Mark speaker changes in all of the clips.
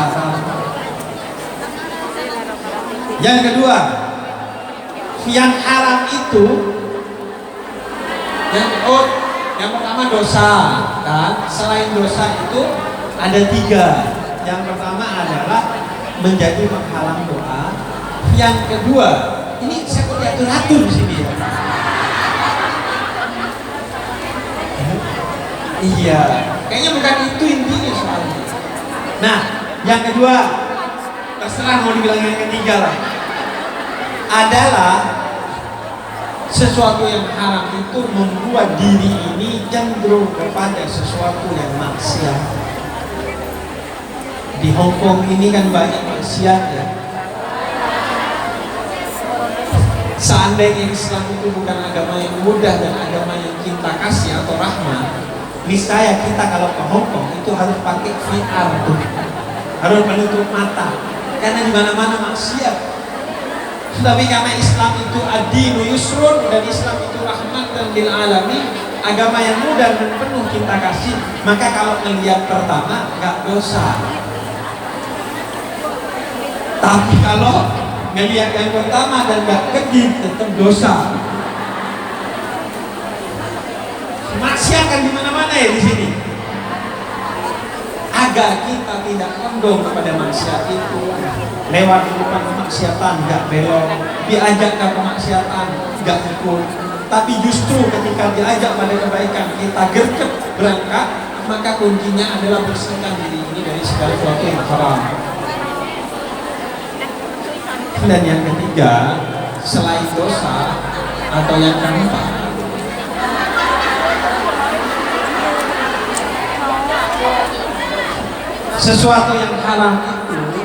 Speaker 1: haram. Yang kedua, yang haram itu yang pertama dosa kan. Selain dosa itu ada tiga. Yang pertama adalah menjadi menghalang doa. Yang kedua, ini saya kok diatur-atur di sini ya. Iya, kayaknya bukan itu intinya soalnya. Nah, yang kedua, terserah mau dibilang yang ketiga lah, adalah sesuatu yang haram itu membuat diri ini cenderung kepada sesuatu yang maksiat. Di Hong Kong ini kan banyak maksiat ya. Seandainya Islam itu bukan agama yang mudah dan agama yang cinta kasih atau rahmat, niscaya kita kalau ke Hong Kong itu harus pakai VR tuh, harus menutup mata, karena di mana-mana maksiat. Tapi karena Islam itu ad-dinu yusrun dan Islam itu rahmatan lil alamin, agama yang mudah dan penuh cinta kasih, maka kalau melihat pertama nggak dosa. Tapi kalau melihat yang pertama dan nggak kedip tetap dosa. Maksiat kan di mana-mana ya di sini. Agar kita tidak condong kepada maksiat itu, lewat depan kemaksiatan nggak belok, diajak ke kemaksiatan nggak ikut, tapi justru ketika diajak pada kebaikan kita gercep berangkat, maka kuncinya adalah bersihkan diri ini dari segala sesuatu yang haram. Dan yang ketiga, selain dosa atau yang keempat, sesuatu yang haram itu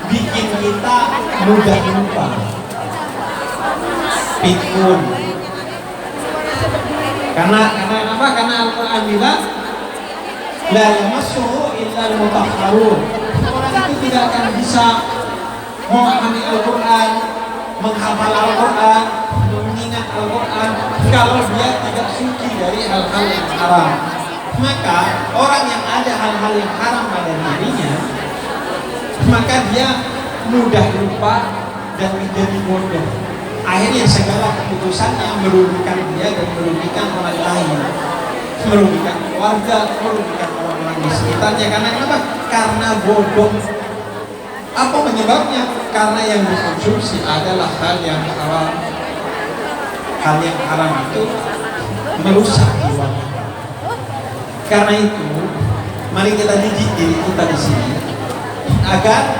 Speaker 1: bikin kita mudah lupa. Pikun. Karena apa? Karena Al-Quran bilang la yamassuhu illa al-mutahharun. Orang itu tidak akan bisa memahami Al-Quran, menghafal Al-Quran, mengingat Al-Quran kalau dia tidak suci dari hal-hal yang haram. Maka orang yang ada hal-hal yang haram pada dirinya, maka dia mudah lupa dan menjadi bodoh. Akhirnya segala keputusannya merugikan dia dan merugikan orang lain, merugikan keluarga, merugikan orang-orang di sekitarnya. Karena kenapa? Karena bodoh. Apa penyebabnya? Karena yang dikonsumsi adalah hal yang haram. Hal yang haram itu merusak jiwa. Karena itu, mari kita didik diri kita di sini agar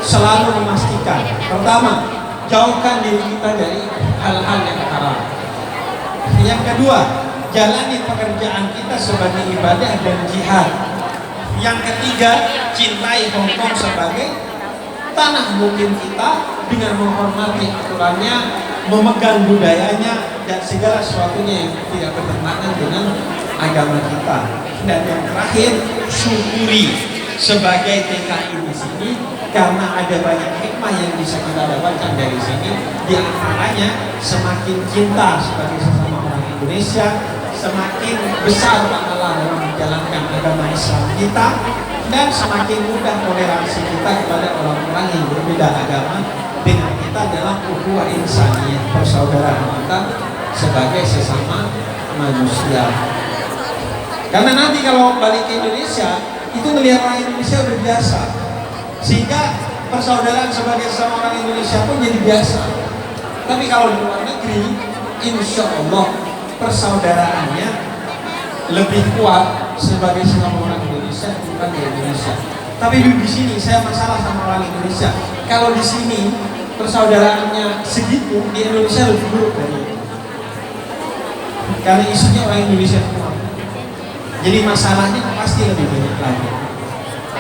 Speaker 1: selalu memastikan, pertama, jauhkan diri kita dari hal-hal yang haram. Yang kedua, jalani pekerjaan kita sebagai ibadah dan jihad. Yang ketiga, cintai Hong Kong sebagai tanah mungkin kita dengan menghormati aturannya, memegang budayanya dan segala sesuatunya yang tidak bertentangan dengan agama kita. Dan yang terakhir, syukuri sebagai TKI di sini karena ada banyak hikmah yang bisa kita dapatkan dari sini. Di antaranya semakin cinta sebagai sesama orang Indonesia, semakin besar pahala dalam menjalankan agama Islam kita, dan semakin mudah toleransi kita kepada orang-orang yang berbeda agama dengan kita dalam ukhuwah insaniyah, persaudaraan kita sebagai sesama manusia. Karena nanti kalau balik ke Indonesia itu melihat orang Indonesia udah biasa, sehingga persaudaraan sebagai sesama orang Indonesia pun jadi biasa. Tapi kalau di luar negeri, insya Allah persaudaraannya lebih kuat sebagai sesama orang Indonesia bukan di Indonesia. Tapi di sini saya masalah sama orang Indonesia. Kalau di sini persaudaraannya segitu, di Indonesia lebih buruk dari itu. Karena isunya orang Indonesia semua. Jadi masalahnya pasti lebih banyak lagi.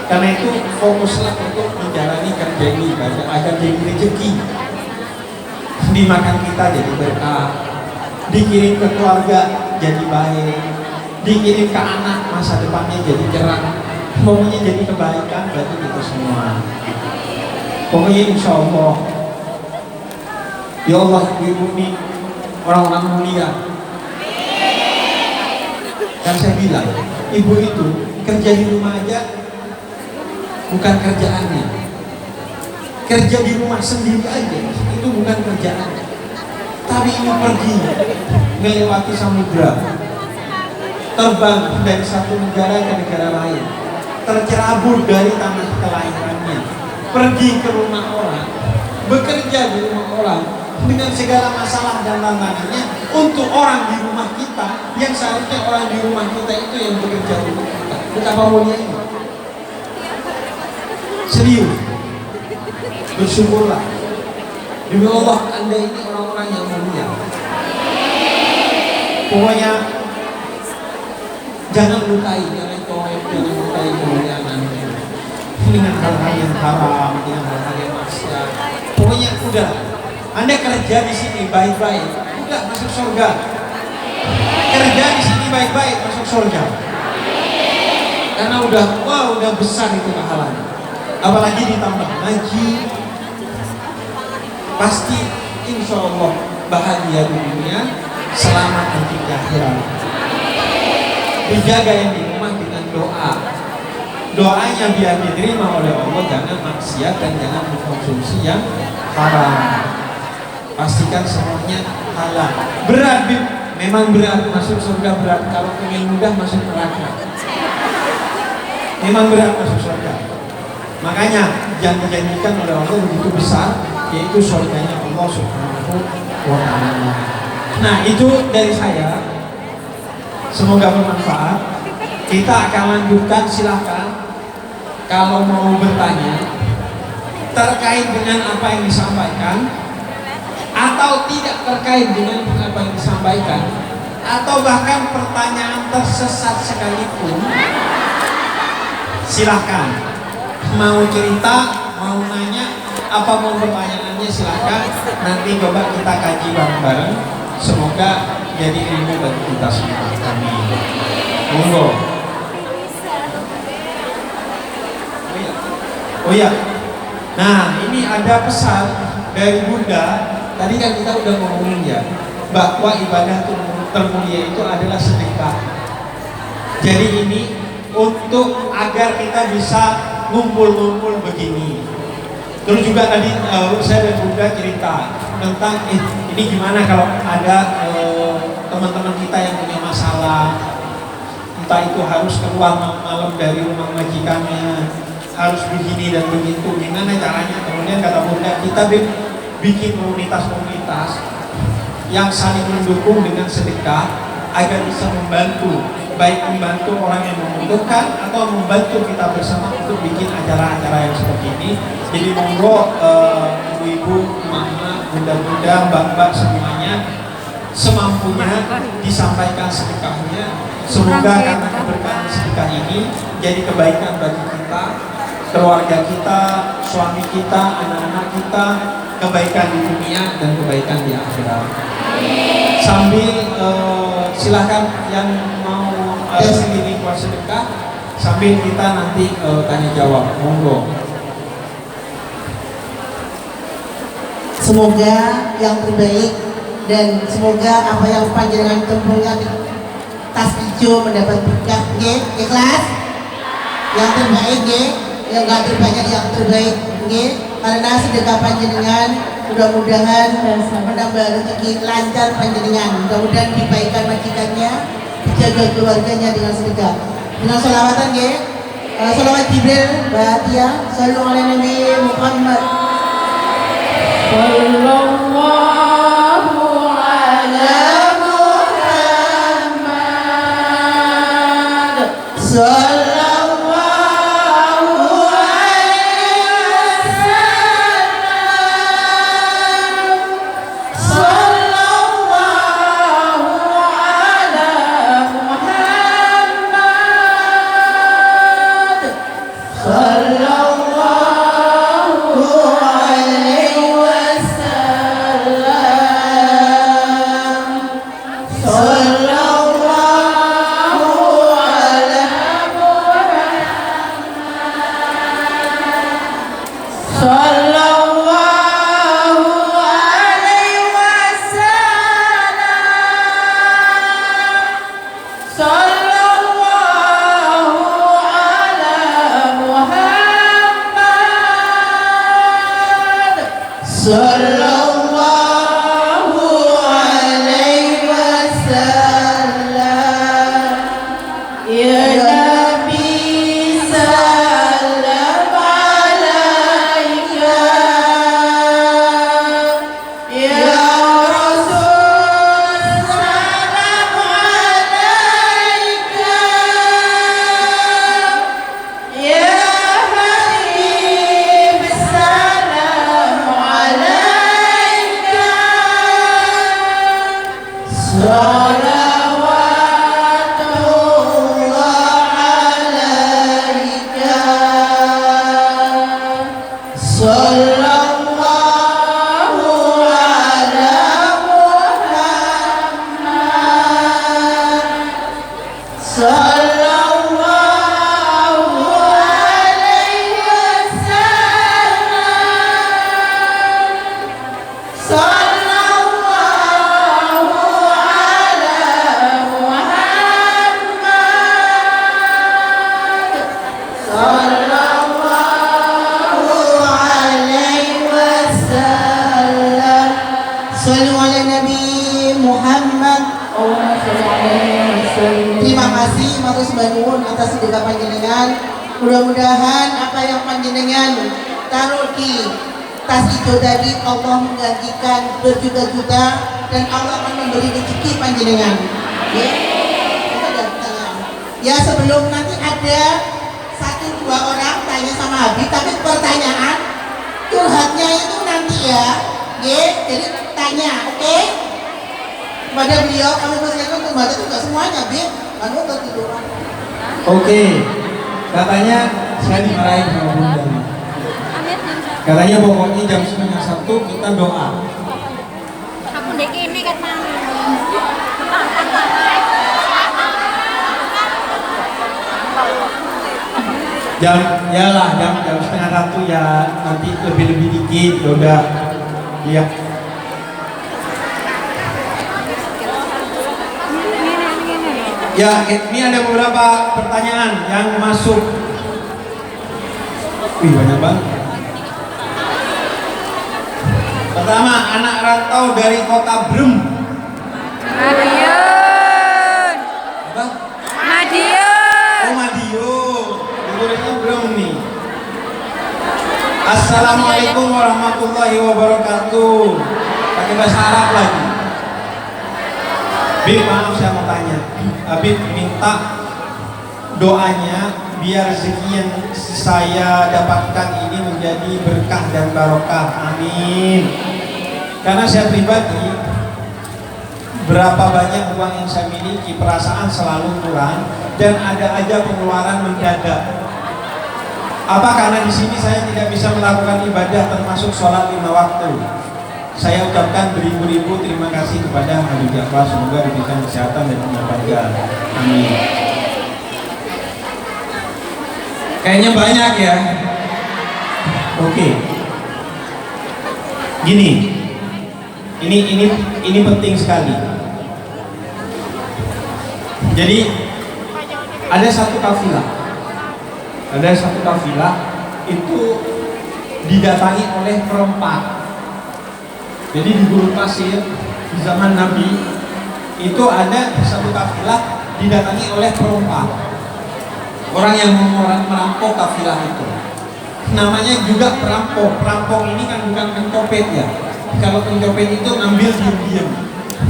Speaker 1: Karena itu fokuslah untuk menjalani kerja ini agar jadi rezeki. Dimakan kita jadi berkah, dikirim ke keluarga jadi baik, dikirim ke anak masa depannya jadi cerah. Pokoknya jadi kebaikan bagi kita semua. Pokoknya insya Allah, ya Allah, ibu ini orang-orang mulia. Dan saya bilang, ibu itu kerja di rumah aja bukan kerjaannya. Kerja di rumah sendiri aja itu bukan kerjaannya. Tapi ini pergi melewati samudra, terbang dari satu negara ke negara lain, tercerabut dari tanah kelahirannya, pergi ke rumah orang, bekerja di rumah orang dengan segala masalah dan tantangannya untuk orang di rumah kita yang seharusnya orang di rumah kita itu yang bekerja untuk kita. Betapa mulianya. Serius, bersyukurlah. Demi Allah, Anda ini orang-orang yang mulia. Pokoknya jangan lukai, jangan lukai kemuliaan Anda dengan hal-hal yang haram, dengan hal-hal yang maksiat. Pokoknya udah, Anda kerja di sini baik-baik, udah masuk surga. Kerja di sini baik-baik, masuk surga. Karena udah besar itu pahalanya. Apalagi ditambah ngaji, pasti insya Allah bahagia di dunia, selamat nanti di akhirat. Dijaga yang di rumah dengan doa. Doanya biar diterima oleh Allah, jangan maksiat dan jangan mengkonsumsi yang haram. Pastikan semuanya halal. Berat, memang berat, masuk surga berat. Kalau pengen mudah masuk neraka. Memang berat masuk surga. Makanya yang dijanjikan oleh Allah begitu besar, yaitu surganya Allah Subhanahu wa Ta'ala. Nah, itu dari saya. Semoga bermanfaat. Kita akan lanjutkan, silahkan kalau mau bertanya terkait dengan apa yang disampaikan, atau tidak terkait dengan apa yang disampaikan, atau bahkan pertanyaan tersesat sekalipun, silahkan. Mau cerita, mau nanya, apa mau pertanyaannya silahkan. Nanti coba kita kaji bareng-bareng. Semoga jadi ilmu bagi kita semua. Amin. Monggo. Oh iya. Nah, ini ada pesan dari Bunda. Tadi kan kita udah ngomongin ya, bahwa ibadah termulia itu adalah sedekah. Jadi ini untuk agar kita bisa ngumpul-ngumpul begini. Terus juga tadi saya dan Bunda cerita tentang ini gimana kalau ada teman-teman kita yang punya masalah, entah itu harus keluar malam dari rumah majikannya, harus begini dan begitu, gimana caranya. Kemudian kata Bunda, kita bikin komunitas-komunitas yang saling mendukung dengan sedekah agar bisa membantu, baik membantu orang yang membutuhkan atau membantu kita bersama untuk bikin acara-acara yang seperti ini. Jadi monggo ibu-ibu, mama, bunda-bunda, mbak-mbak semuanya semampunya disampaikan sedekahnya. Semoga karena keberkahan sedekah ini jadi kebaikan bagi kita, keluarga kita, suami kita, anak-anak kita, kebaikan di dunia dan kebaikan di akhirat. Sambil silahkan yang mau sendiri buat sedekah, sambil kita nanti tanya jawab. Monggo.
Speaker 2: Semoga yang terbaik dan semoga apa yang panjenengan tempuhkan tas hijau mendapat berkah, ikhlas. Yang terbaik, yang gak terbanyak, yang terbaik, karena sedekah panjenengan mudah-mudahan menambah rezeki, lancar panjenengan, mudah-mudahan dibaikkan majikannya, dijaga keluarganya dengan sedekah. Dengan sholawatan sholawat Jibril, Mbak Tia, sallu ala Nabi Muhammad. Sallallahu ala Muhammad. Sallallahu alaihi wasallam. Ya Nabi salam alaika. Ya Rasul salam alaika. Ya Habib salam alaika. Salawatullah alaika. Sallallahu ala Muhammad. Sallallahu alaihi wasallam. Sallallahu ala Muhammad. Sallallahu alaihi wasallam. Sallu ala Nabi Muhammad. Terima kasih matur nuwun atas sedekah panjenengan. Mudah-mudahan apa yang panjenengan taruh di tas hijau tadi Allah menggantikan berjuta-juta dan Allah akan memberi rezeki panjenengan. Ya. Itu ada pertanyaan. Ya sebelum nanti ada 1-2 orang tanya sama Habib, tapi pertanyaan curhatnya itu nanti ya. Ya, jadi tanya, oke? Kepada beliau kami persilakan untuk baca juga semuanya, Bib. Kan untuk tiduran.
Speaker 1: Oke, katanya saya dimarahin sama Bunda. Katanya pokoknya jam 1:30 kita doa.
Speaker 3: Aku dek ini kan
Speaker 1: Jam 1:30 ya, nanti lebih dikit ya udah. Iya. Ya, ini ada beberapa pertanyaan yang masuk. Wih, banyak banget. Pertama, anak rantau dari kota Brem.
Speaker 3: Madiun.
Speaker 1: Apa?
Speaker 3: Madiun.
Speaker 1: Oh, Madiun. Umurnya Brem nih. Assalamualaikum warahmatullahi wabarakatuh. Pakai bahasa Arab lagi. Bib, maaf saya mau tanya. Bib minta doanya biar rezeki yang saya dapatkan ini menjadi berkah dan barokah. Amin. Karena saya pribadi berapa banyak uang yang saya miliki, perasaan selalu kurang dan ada aja pengeluaran mendadak. Apa karena di sini saya tidak bisa melakukan ibadah termasuk sholat 5 waktu? Saya ucapkan beribu-ribu terima kasih kepada Habib Ja'far, semoga diberikan kesehatan dan kebahagiaan. Amin. Kayaknya banyak ya. Oke. Gini. Ini penting sekali. Jadi ada satu kafilah. Itu didatangi oleh perempat. Jadi di Gurun Pasir di zaman Nabi itu ada satu kafilah didatangi oleh perompak, orang yang merampok kafilah itu. Namanya juga perampok. Perampok ini kan bukan pencopet ya. Kalau pencopet itu ngambil diam-diam.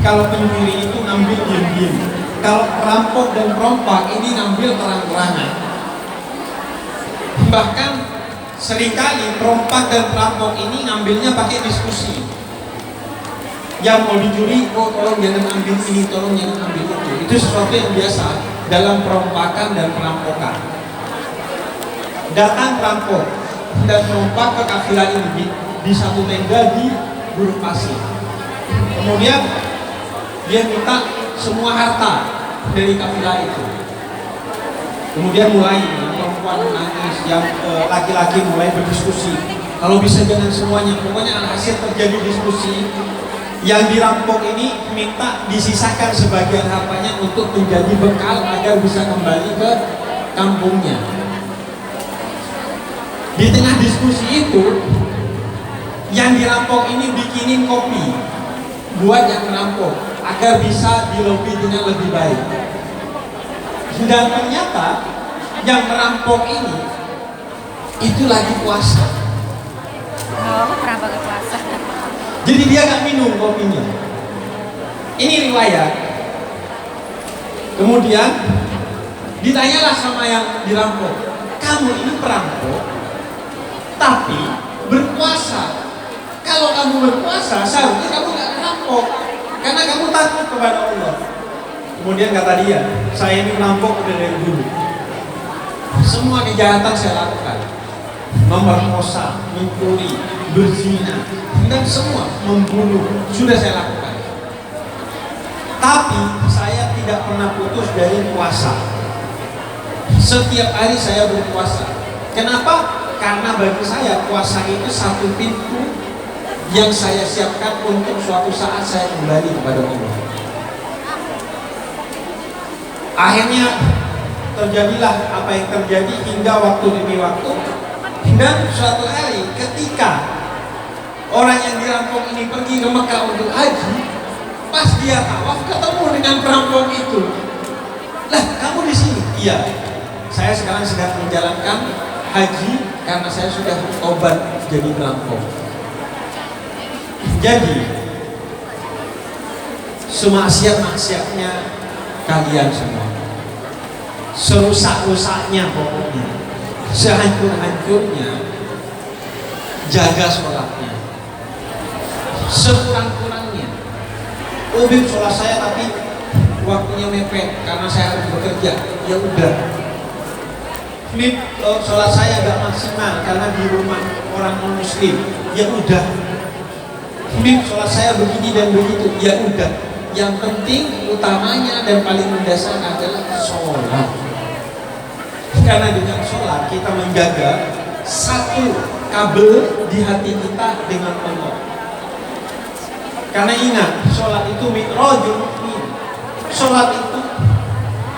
Speaker 1: Kalau pencuri itu ngambil diam-diam. Kalau perampok dan perompak ini ngambil terang-terangan. Bahkan seringkali perompak dan perampok ini ngambilnya pakai diskusi. Yang mau dicuri, oh tolong jangan ambil ini, tolong jangan ambil itu. Itu sesuatu yang biasa dalam perompakan dan perampokan. Datang perampok dan perompak ke kafilah ini di satu tenda di Gurun Pasir. Kemudian dia minta semua harta dari kafilah itu. Kemudian mulai yang perempuan menangis, yang laki-laki mulai berdiskusi. Kalau bisa jangan semuanya, pokoknya alhasil terjadi diskusi. Yang dirampok ini minta disisakan sebagian hartanya untuk menjadi bekal agar bisa kembali ke kampungnya. Di tengah diskusi itu Yang dirampok ini bikinin kopi buat yang merampok agar bisa dilobi dengan lebih baik. Dan ternyata yang merampok ini itu lagi puasa.
Speaker 3: Oh, perampok puasa.
Speaker 1: Jadi dia gak minum kopinya. Ini riwayat. Kemudian ditanyalah sama yang dirampok, kamu ini perampok tapi berpuasa. Kalau kamu berpuasa seharusnya kamu gak merampok karena kamu takut kepada Allah. Kemudian kata dia, saya ini merampok udah dari dulu. Semua kejahatan saya lakukan, memerkosa, mencuri, berzina, dan semua membunuh sudah saya lakukan. Tapi saya tidak pernah putus dari puasa. Setiap hari saya berpuasa. Kenapa? Karena bagi saya puasa itu satu pintu yang saya siapkan untuk suatu saat saya kembali kepada Allah. Akhirnya terjadilah apa yang terjadi hingga waktu demi waktu. Dan suatu hari ketika orang yang dirampok ini pergi ke Mekah untuk haji, pas dia tawaf ketemu dengan perampok itu. Lah, kamu di sini? Iya. Saya sekarang sedang menjalankan haji karena saya sudah tobat jadi perampok. Jadi semaksiat-maksiatnya kalian semua, serusak-rusaknya pokoknya, sehancur-hancurnya, jaga sholatnya, sekurang-kurangnya. Ubin sholat saya tapi waktunya mepet karena saya harus bekerja, ya udah. Ini sholat saya agak maksimal karena di rumah orang non muslim, ya udah. Ini sholat saya begini dan begitu, ya udah. Yang penting utamanya dan paling mendasar adalah sholat. Karena dengan sholat kita menjaga satu kabel di hati kita dengan Allah. Karena ingat, sholat itu mi'rajul mu'min. Sholat itu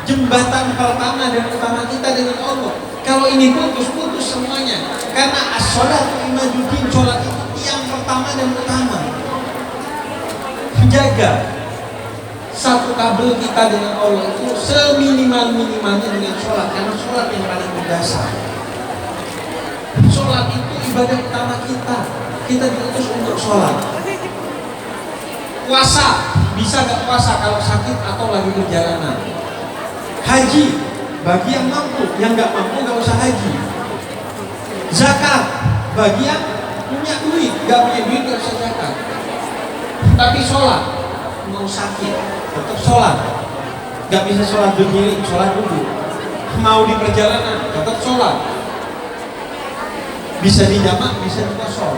Speaker 1: jembatan pertama dan utama kita dengan Allah. Kalau ini putus semuanya. Karena as-sholatu imaduddin, sholat itu yang pertama dan utama. Jaga satu kabel kita dengan Allah itu seminimal-minimalnya dengan sholat. Karena sholat yang paling mendasar. Sholat itu ibadah utama kita. Kita diutus untuk sholat. Puasa, bisa gak puasa kalau sakit atau lagi perjalanan. Haji, bagi yang mampu, yang gak mampu gak usah haji. Zakat, bagi yang punya duit, gak punya duit gak usah zakat. Tapi sholat, mau sakit, tetap sholat. Gak bisa sholat berdiri, sholat duduk. Mau di perjalanan, tetap sholat. Bisa di jamak, bisa di kosong.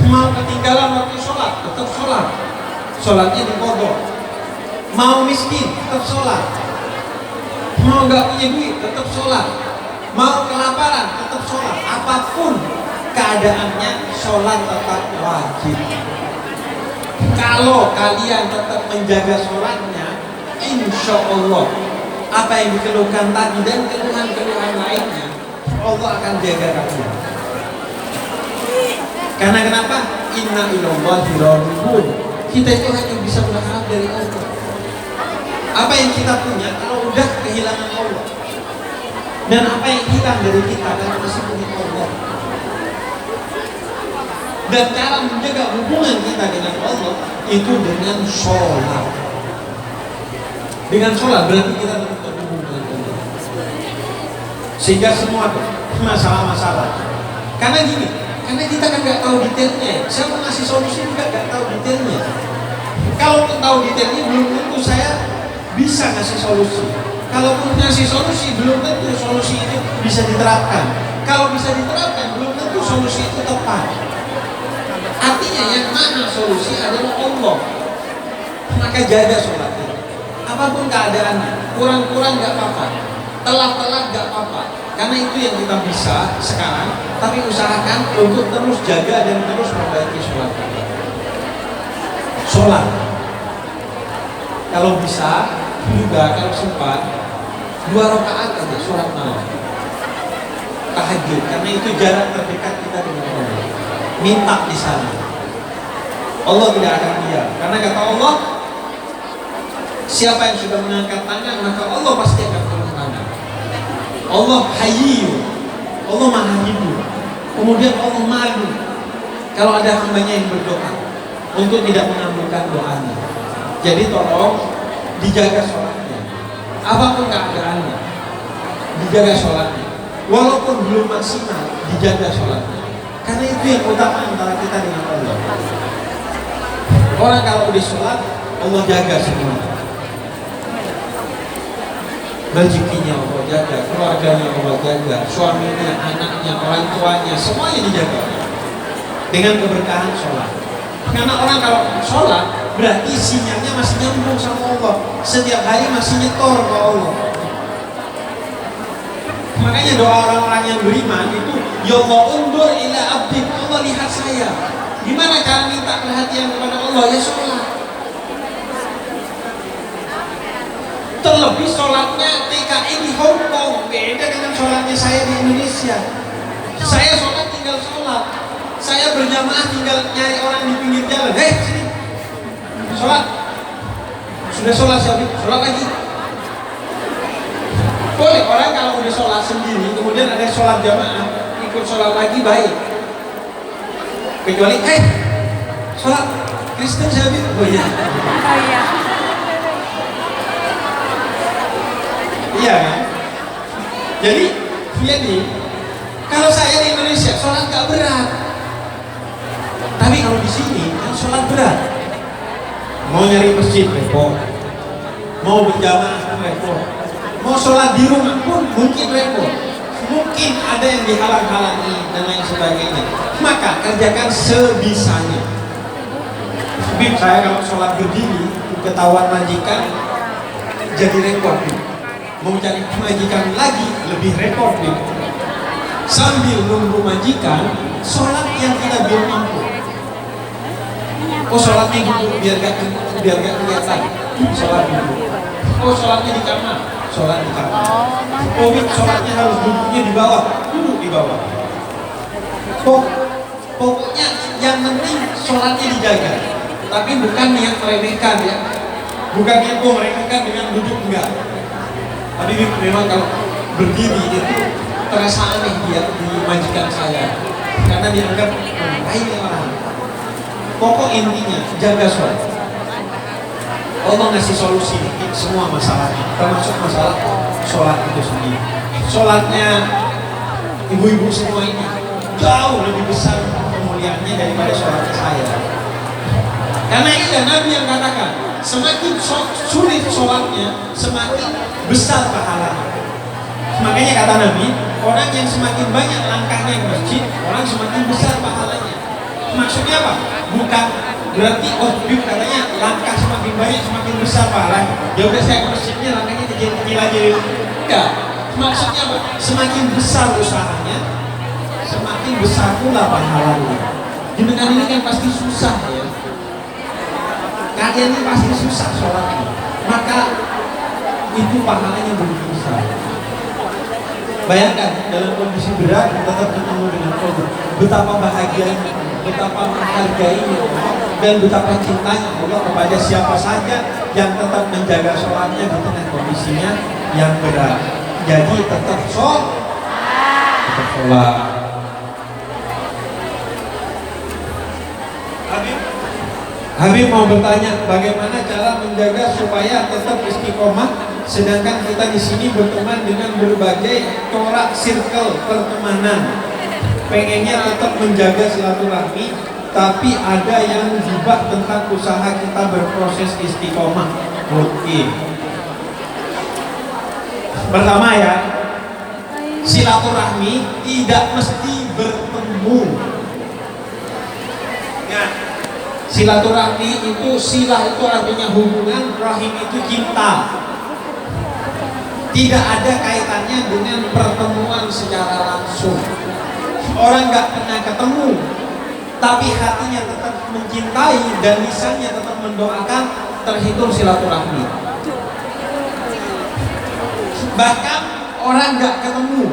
Speaker 1: Mau ketinggalan waktu sholat, tetap sholat. Sholatnya dikodok. Mau miskin, tetap sholat. Mau gak punya duit, tetap sholat. Mau kelaparan, tetap sholat. Apapun keadaannya, sholat tetap wajib. Kalau kalian tetap menjaga sholatnya, insya Allah apa yang dikeluhkan tadi dan keluhan-keluhan lainnya, Allah akan jaga kalian. Karena kenapa? Inna ilallahi raji'un. Kita itu hanya bisa berharap dari Allah. Apa yang kita punya kalau udah kehilangan Allah, dan apa yang hilang dari kita kalau masih punya Allah. Dan cara menjaga hubungan kita dengan Allah itu dengan sholat. Dengan sholat berarti kita terhubung dengan Allah. Sehingga semua masalah-masalah. Karena gini, karena kita kan nggak tahu detailnya. Saya mau ngasih solusi juga nggak tahu detailnya. Kalau tahu detailnya belum tentu saya bisa ngasih solusi. Kalaupun ngasih solusi belum tentu solusi itu bisa diterapkan. Kalau bisa diterapkan belum tentu solusi itu tepat. Artinya yang mana solusi adalah Allah. Maka jaga sholatnya. Apapun keadaannya, kurang-kurang nggak apa-apa, telat-telat nggak apa-apa. Karena itu yang kita bisa sekarang. Tapi usahakan untuk terus jaga dan terus memperbaiki sholat kita. Sholat. Kalau bisa juga kalau sempat 2 rakaat aja sholat malam. Tahajud, karena itu jarak terdekat kita dengan Allah. minta di sana. Allah tidak akan diam, karena kata Allah, siapa yang sudah mengangkat tangan maka Allah pasti akan turun tangan. Allah Hayyu, Allah Maha Hidup. Kemudian Allah malu kalau ada hambanya yang berdoa untuk tidak mengabulkan doanya. Jadi tolong dijaga sholatnya, apapun keadaannya, dijaga sholatnya. Walaupun belum maksimal, dijaga sholatnya. Karena itu yang utama antara kita dengan Allah. Orang kalau udah sholat, Allah jaga semua. Rezekinya Allah jaga, keluarganya Allah jaga, suaminya, anaknya, orang tuanya, semuanya dijaga dengan keberkahan sholat. Karena orang kalau sholat berarti sinyalnya masih nyambung sama Allah, setiap hari masih nyetor ke Allah. Makanya doa orang-orang yang beriman itu, ya Allah undur ila abdi, Allah lihat saya. Gimana cara minta perhatian kepada Allah? Ya sholat. Terlebih sholatnya TKI di Hong Kong beda dengan sholatnya saya di Indonesia. Saya sholat tinggal sholat, saya berjamaah tinggal nyari orang di pinggir jalan. Sini sholat, sudah sholat siapa? Sholat lagi. Boleh orang kalau udah sholat sendiri kemudian ada sholat jamaah ikut sholat lagi baik. Kecuali sholat Kristen siapa? Oh iya.
Speaker 3: Oh iya.
Speaker 1: Iya kan? Jadi kalau saya di Indonesia sholat gak berat, tapi kalau di sini kan sholat berat. Mau nyari masjid repot, mau berjamaah repot, mau sholat di rumah pun mungkin repot, mungkin ada yang dihalang-halangi dan lain sebagainya. Maka kerjakan sebisanya. Habib, saya kalau sholat berdiri ketahuan majikan jadi repot. Mau cari majikan lagi lebih repot nih. Sambil nunggu majikan, sholat yang kita belum mampu. Oh sholatnya gitu, biar gak kelihatan. Sholat gitu. Oh sholatnya di kamar, sholat di kamar. Oh sholatnya harus duduknya di bawah, duduk di bawah. Pokoknya yang penting sholatnya dijaga. Tapi bukan niat meremehkan ya. Bukan niat meremehkan dengan duduk, enggak. Tapi memang kalau berdiri itu terasa aneh dia di majikan saya, karena dianggap baik orang. Pokok intinya jaga sholat. Allah ngasih solusi semua masalahnya, termasuk masalah sholat itu sendiri. Sholatnya ibu-ibu semua ini jauh lebih besar kemuliaannya daripada sholat saya. Karena ini Nabi yang katakan, semakin sulit sholatnya, semakin besar pahalanya. Makanya kata Nabi, orang yang semakin banyak langkahnya ke masjid, orang semakin besar pahalanya. Maksudnya apa? Bukan berarti Bib katanya langkah semakin banyak semakin besar pahalanya. Ya udah saya ke masjidnya langkahnya kecil-kecil aja. Enggak. Maksudnya apa? Semakin besar usahanya, semakin besar pula pahalanya. Jenengan ini kan pasti susah ya. Kalian ini pasti susah sholatnya, maka itu pahalanya begitu besar. Bayangkan dalam kondisi berat tetap ketemu dengan Allah, betapa bahagianya, betapa menghargainya, dan betapa cintanya Allah kepada siapa saja yang tetap menjaga sholatnya di tengah kondisinya yang berat. Jadi tetap sholat. Habib mau bertanya, bagaimana cara menjaga supaya tetap istiqomah, sedangkan kita di sini berteman dengan berbagai corak circle pertemanan. Pengennya tetap menjaga silaturahmi, tapi ada yang gibah tentang usaha kita berproses istiqomah. Oke. Pertama ya, silaturahmi tidak mesti bertemu. Ya. Silaturahmi itu, silah itu artinya hubungan, rahim itu cinta. Tidak ada kaitannya dengan pertemuan secara langsung. Orang nggak pernah ketemu, tapi hatinya tetap mencintai dan lisannya tetap mendoakan, terhitung silaturahmi. Bahkan orang nggak ketemu,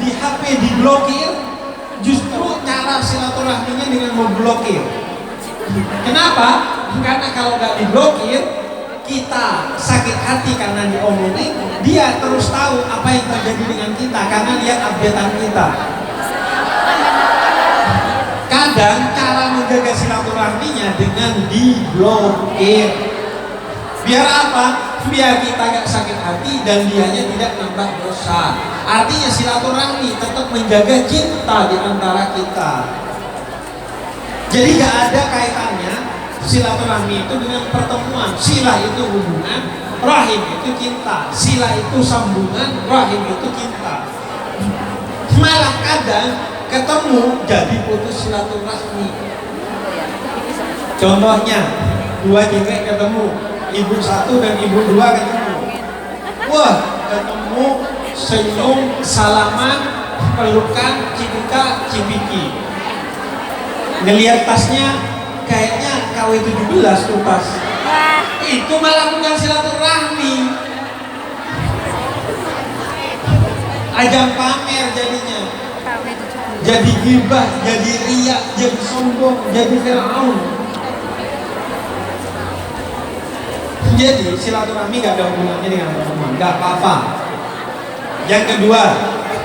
Speaker 1: di HP diblokir, justru cara silaturahminya dengan memblokir. Kenapa? Karena kalau nggak diblokir, kita sakit hati karena diomongin, dia terus tahu apa yang terjadi dengan kita karena lihat updatean kita. Kadang cara menjaga silaturahminya dengan diblokir. Biar apa? Biar kita gak sakit hati dan dianya tidak nambah dosa. Artinya silaturahmi tetap menjaga cinta di antara kita. Jadi gak ada kaitannya silaturahmi itu dengan pertemuan. Sila itu hubungan, rahim itu cinta. Sila itu sambungan, rahim itu cinta. Malah kadang ketemu jadi putus silaturahmi. Contohnya, dua cewek ketemu, ibu satu dan ibu dua ketemu. Wah, ketemu, senyum, salaman, pelukan, cipika, cipiki. Ngelihat tasnya, kayaknya KW17 tuh tas. Itu malah bukan silaturahmi. Ajang pamer jadinya. Jadi gibah, jadi riak, jadi sombong, jadi Fir'aun. Jadi silaturahmi gak ada hubungannya dengan pertemuan, gak apa-apa. Yang kedua,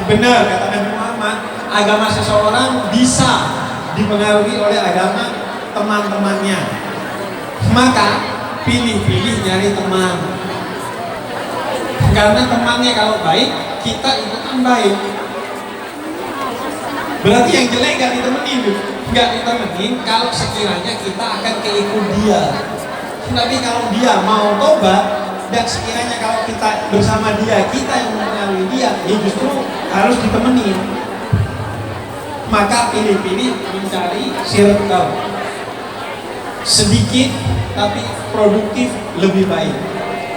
Speaker 1: benar kata Nabi Muhammad, agama seseorang bisa dipengaruhi oleh agama teman-temannya. Maka pilih-pilih nyari teman. Karena temannya kalau baik, kita ikutan baik. Berarti yang jelek gak ditemenin, kalau sekiranya kita akan keikut dia. Tapi kalau dia mau tobat dan sekiranya kalau kita bersama dia, kita yang mengenali dia, ya justru harus ditemenin. Maka pilih-pilih mencari circle sedikit tapi produktif lebih baik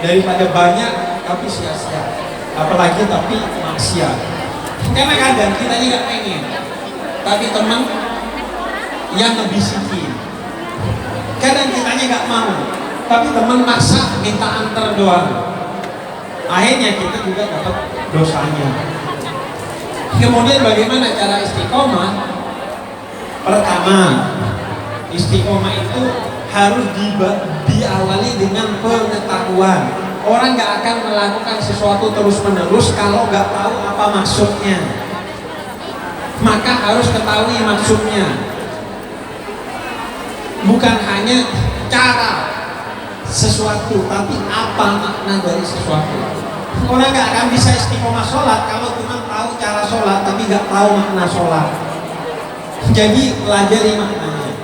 Speaker 1: daripada banyak tapi sia-sia, apalagi tapi maksiat. Karena kadang kita juga pengen, tapi teman yang ngebisikin. Kadang kitanya gak mau, tapi teman maksa minta antar doang. Akhirnya kita juga dapat dosanya. Kemudian bagaimana cara istiqomah? Pertama, istiqomah itu harus diawali dengan pengetahuan. Orang gak akan melakukan sesuatu terus-menerus kalau gak tahu apa maksudnya. Maka harus ketahui maksudnya. Bukan hanya cara sesuatu, tapi apa makna dari sesuatu. Orang gak akan bisa istiqomah sholat kalau cuma tahu cara sholat tapi gak tahu makna sholat. Jadi pelajari maknanya.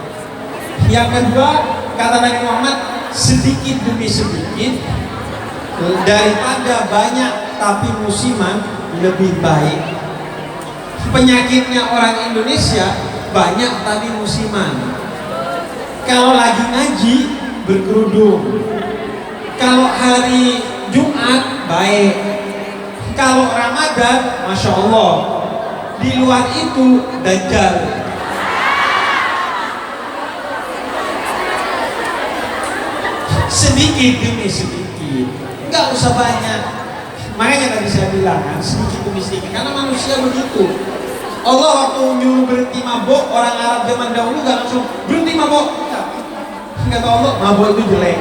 Speaker 1: Yang kedua, kata Nabi Muhammad, sedikit demi sedikit daripada banyak tapi musiman lebih baik. Penyakitnya orang Indonesia banyak tapi musiman. Kalau lagi ngaji berkerudung, kalau hari Jumat baik, kalau Ramadan Masya Allah, di luar itu dajjal. Sedikit demi sedikit, nggak usah banyak. Makanya tadi saya bilang kan, sedikit demi sedikit, karena manusia begitu. Allah waktu nyuruh berhenti mabuk, orang Arab zaman dahulu gak langsung berhenti mabuk. Kata Allah, mabuk itu jelek.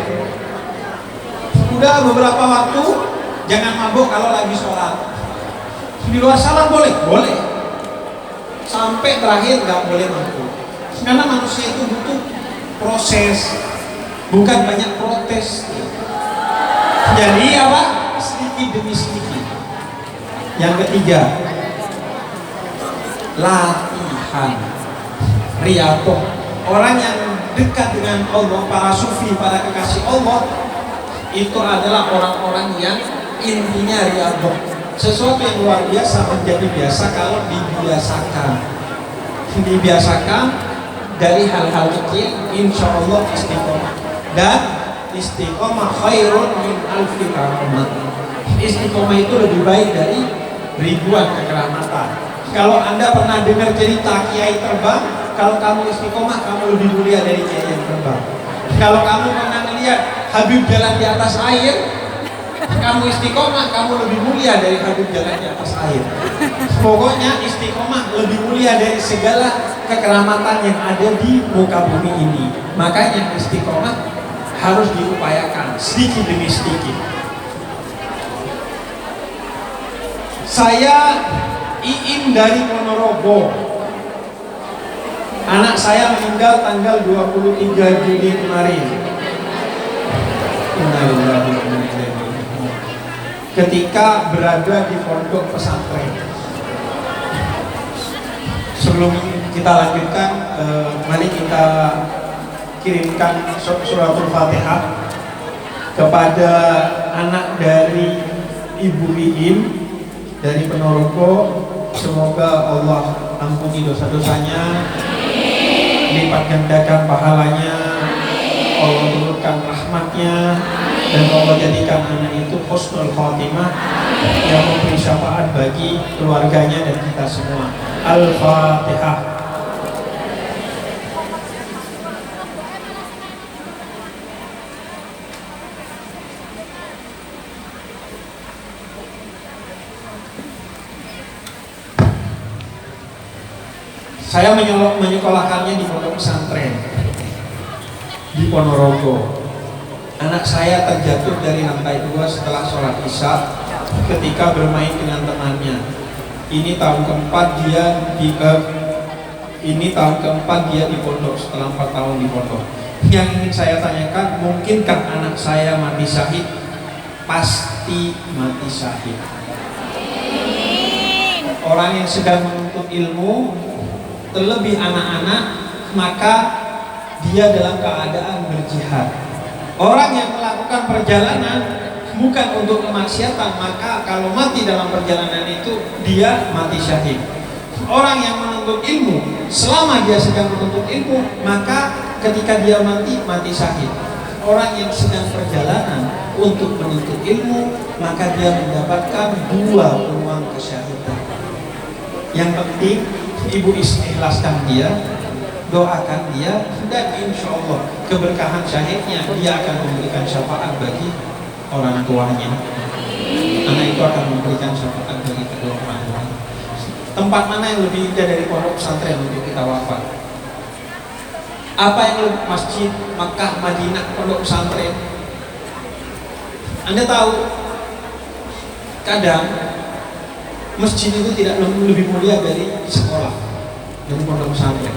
Speaker 1: Udah beberapa waktu, jangan mabuk kalau lagi sholat. Di luar salat boleh? Boleh. Sampai terakhir gak boleh mabuk. Karena manusia itu butuh proses, bukan banyak protes. Jadi apa? Sedikit demi sedikit. Yang ketiga, latihan riyadhah. Orang yang dekat dengan Allah, para sufi, para kekasih Allah, itu adalah orang-orang yang intinya riyadhah. Sesuatu yang luar biasa menjadi biasa kalau dibiasakan. Dibiasakan dari hal-hal kecil, insya Allah istiqomah. Dan istiqomah khairun min alfi karamat. Istiqomah itu lebih baik dari ribuan kekeramatan. Kalau Anda pernah dengar cerita kiai terbang, kalau kamu istiqomah, kamu lebih mulia dari kiai yang terbang. Kalau kamu pernah melihat Habib jalan di atas air, Kamu istiqomah, kamu lebih mulia dari Habib jalan di atas air. Pokoknya istiqomah lebih mulia dari segala kekeramatan yang ada di muka bumi ini. Makanya istiqomah harus diupayakan sedikit demi sedikit. Saya Iin dari Ponorogo. Anak saya meninggal tanggal 23 Juli kemarin. Innalillahi wa inna ilaihi raji'un. Ketika berada di pondok pesantren. Sebelum kita lanjutkan, mari kita kirimkan suratul Fatihah kepada anak dari Ibu Iin dari Ponorogo. Semoga Allah ampuni dosa-dosanya, lipat gandakan pahalanya, Allah turunkan rahmatnya, dan Allah jadikan anak itu husnul khotimah yang memberi syafaat bagi keluarganya dan kita semua. Al-Fatihah. Saya menyekolahkannya di pondok pesantren di Ponorogo. Anak saya terjatuh dari lantai 2 setelah sholat isya ketika bermain dengan temannya. Ini tahun keempat dia di pondok setelah 4 tahun di pondok. Yang ingin saya tanyakan, mungkinkah anak saya mati syahid? Pasti mati syahid. Orang yang sedang menuntut ilmu, terlebih anak-anak, maka dia dalam keadaan berjihad. Orang yang melakukan perjalanan bukan untuk kemaksiatan, maka kalau mati dalam perjalanan itu dia mati syahid. Orang yang menuntut ilmu, selama dia sedang menuntut ilmu, maka ketika dia mati syahid. Orang yang sedang perjalanan untuk menuntut ilmu, maka dia mendapatkan 2 peluang kesyahidan. Yang penting ibu ikhlaskan dia, doakan dia, dan insya Allah keberkahan syahidnya dia akan memberikan syafaat bagi orang tuanya. Anak itu akan memberikan syafaat bagi kedua orang tuanya. Tempat mana yang lebih indah dari pondok pesantren untuk kita wafat? Apa yang lebih, masjid, Makkah, Madinah, pondok pesantren? Anda tahu, kadang masjid itu tidak lebih mulia dari sekolah, dari pondok pesantren.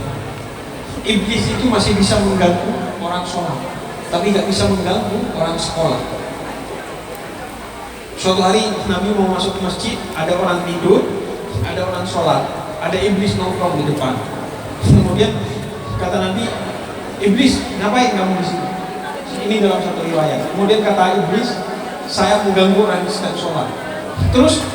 Speaker 1: Iblis itu masih bisa mengganggu orang sholat, tapi nggak bisa mengganggu orang sekolah. Suatu hari Nabi mau masuk ke masjid, ada orang tidur, ada orang sholat, ada iblis nongkrong di depan. Kemudian kata Nabi, iblis, ngapain kamu di sini? Ini dalam satu riwayat. Kemudian kata iblis, saya mengganggu orang yang sedang sholat. Terus